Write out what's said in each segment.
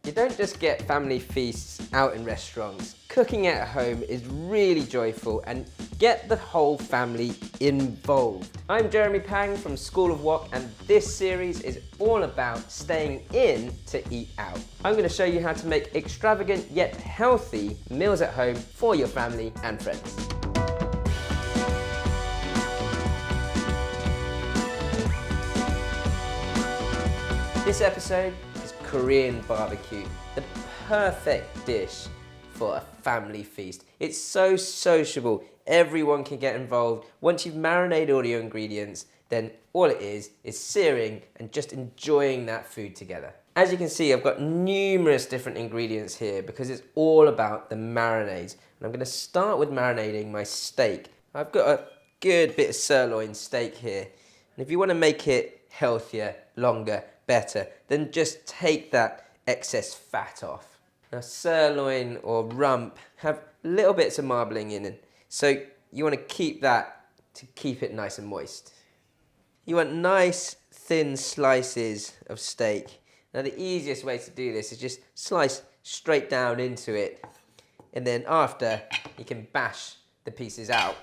You don't just get family feasts out in restaurants. Cooking at home is really joyful and get the whole family involved. I'm Jeremy Pang from School of Wok, and this series is all about staying in to eat out. I'm going to show you how to make extravagant yet healthy meals at home for your family and friends. This episode is Korean barbecue, the perfect dish for a family feast. It's so sociable, everyone can get involved. Once you've marinated all your ingredients, then all it is searing and just enjoying that food together. As you can see, I've got numerous different ingredients here because it's all about the marinades. And I'm going to start with marinating my steak. I've got a good bit of sirloin steak here. And if you want to make it healthier, longer, better, then just take that excess fat off. Now, sirloin or rump have little bits of marbling in it, so you want to keep that to keep it nice and moist. You want nice thin slices of steak. Now, the easiest way to do this is just slice straight down into it, and then after you can bash the pieces out.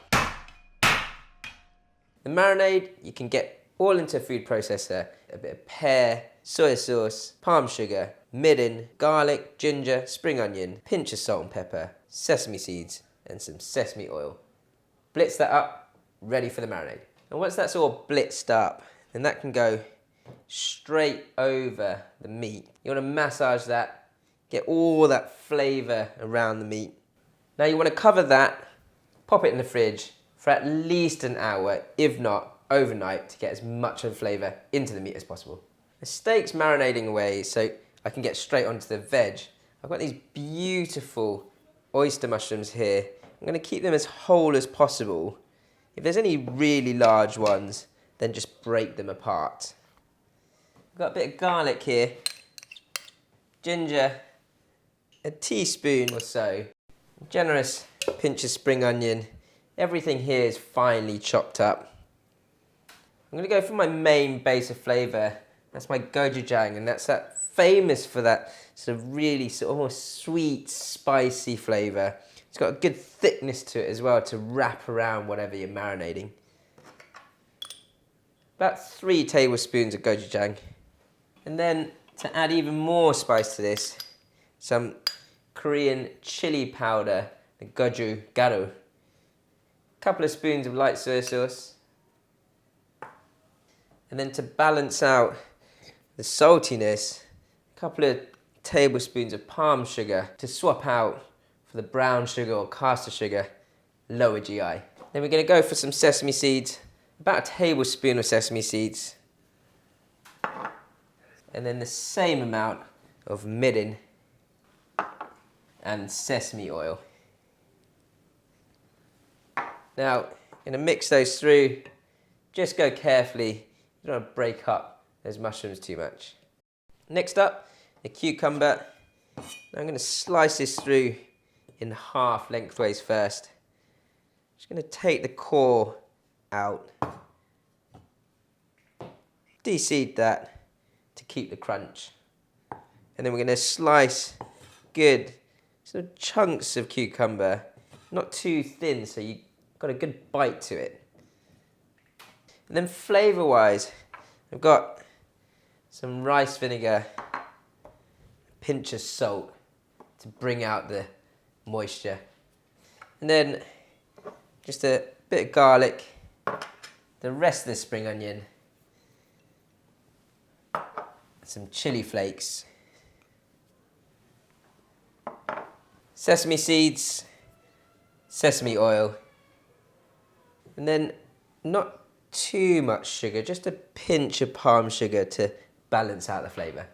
The marinade you can get all into a food processor. A bit of pear, soy sauce, palm sugar, midden, garlic, ginger, spring onion, pinch of salt and pepper, sesame seeds, and some sesame oil. Blitz that up, ready for the marinade. And once that's all blitzed up, then that can go straight over the meat. You want to massage that, get all that flavour around the meat. Now you want to cover that, pop it in the fridge for at least an hour, if not overnight, to get as much of the flavour into the meat as possible. The steak's marinating away, so I can get straight onto the veg. I've got these beautiful oyster mushrooms here. I'm going to keep them as whole as possible. If there's any really large ones, then just break them apart. I've got a bit of garlic here, ginger, a teaspoon or so, a generous pinch of spring onion. Everything here is finely chopped up. I'm going to go for my main base of flavour. That's my gochujang, and that's famous for that sort of really sort of almost sweet, spicy flavour. It's got a good thickness to it as well to wrap around whatever you're marinating. About 3 tablespoons of gochujang. And then to add even more spice to this, some Korean chili powder, the goju garu. A couple of spoons of light soy sauce. And then to balance out the saltiness, a couple of tablespoons of palm sugar to swap out for the brown sugar or caster sugar, lower GI. Then we're going to go for some sesame seeds, about a tablespoon of sesame seeds. And then the same amount of midden and sesame oil. Now, I'm going to mix those through. Just go carefully. You don't want to break up those mushrooms too much. Next up, the cucumber. Now I'm going to slice this through in half lengthways first. Just going to take the core out. De-seed that to keep the crunch. And then we're going to slice good sort of chunks of cucumber. Not too thin, so you've got a good bite to it. And then flavour-wise, I've got some rice vinegar, a pinch of salt to bring out the moisture. And then just a bit of garlic, the rest of the spring onion, some chili flakes, sesame seeds, sesame oil, and then not too much sugar, just a pinch of palm sugar to balance out the flavour.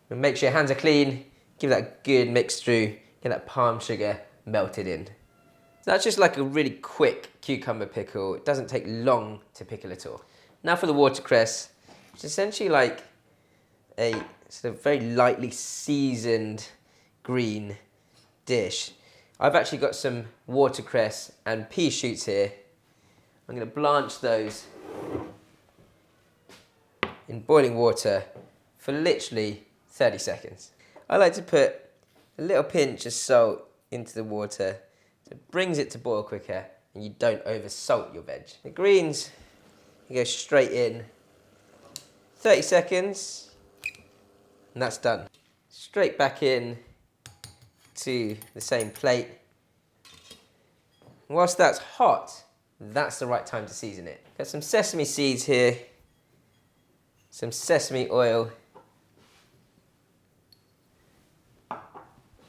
And make sure your hands are clean, give that a good mix through, get that palm sugar melted in. So that's just like a really quick cucumber pickle. It doesn't take long to pickle at all. Now for the watercress, it's essentially like a sort of very lightly seasoned green dish. I've actually got some watercress and pea shoots here. I'm going to blanch those in boiling water for literally 30 seconds. I like to put a little pinch of salt into the water. So it brings it to boil quicker and you don't over salt your veg. The greens, you go straight in. 30 seconds and that's done. Straight back in to the same plate. Whilst that's hot, that's the right time to season it. Got some sesame seeds here, some sesame oil.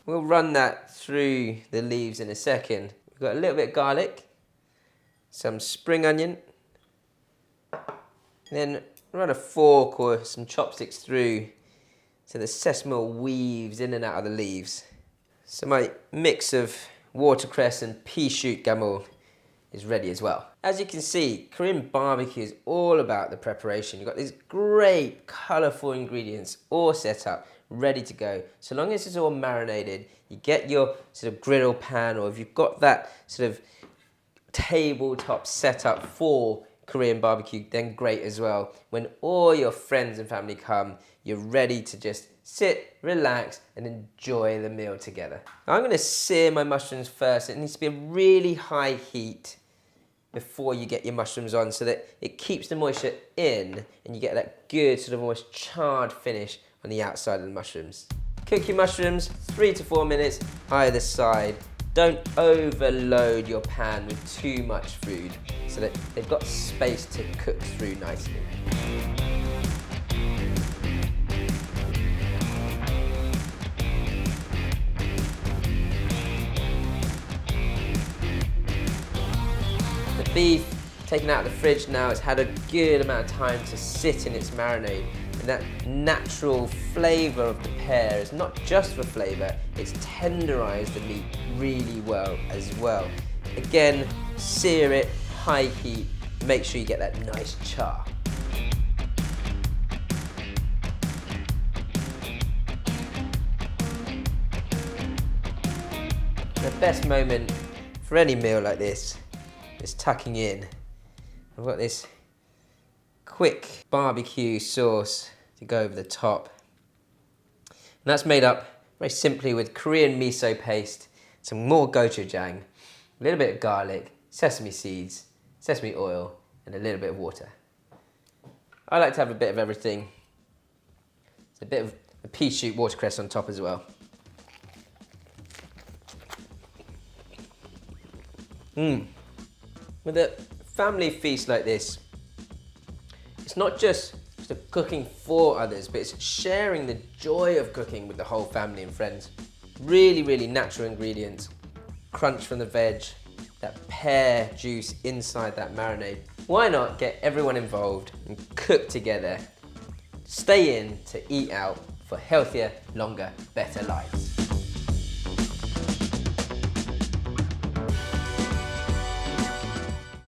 We'll run that through the leaves in a second. We've got a little bit of garlic, some spring onion, then run a fork or some chopsticks through so the sesame oil weaves in and out of the leaves. So my mix of watercress and pea shoot gamul is ready as well. As you can see, Korean barbecue is all about the preparation. You've got these great colourful ingredients all set up, ready to go. So long as it's all marinated, you get your sort of griddle pan, or if you've got that sort of tabletop set up for Korean barbecue, then great as well. When all your friends and family come, you're ready to just sit, relax, and enjoy the meal together. I'm going to sear my mushrooms first. It needs to be a really high heat before you get your mushrooms on so that it keeps the moisture in and you get that good sort of almost charred finish on the outside of the mushrooms. Cook your mushrooms 3 to 4 minutes either side. Don't overload your pan with too much food so that they've got space to cook through nicely. The beef taken out of the fridge now, it's had a good amount of time to sit in its marinade, and that natural flavour of the pear is not just for flavour, it's tenderised the meat really well as well. Again, sear it, high heat, make sure you get that nice char. The best moment for any meal like this is tucking in. I've got this quick barbecue sauce to go over the top. And that's made up very simply with Korean miso paste, some more gochujang, a little bit of garlic, sesame seeds, sesame oil, and a little bit of water. I like to have a bit of everything. It's a bit of a pea shoot watercress on top as well. With a family feast like this, it's not just cooking for others, but it's sharing the joy of cooking with the whole family and friends. Really, really natural ingredients. Crunch from the veg, that pear juice inside that marinade. Why not get everyone involved and cook together? Stay in to eat out for healthier, longer, better lives.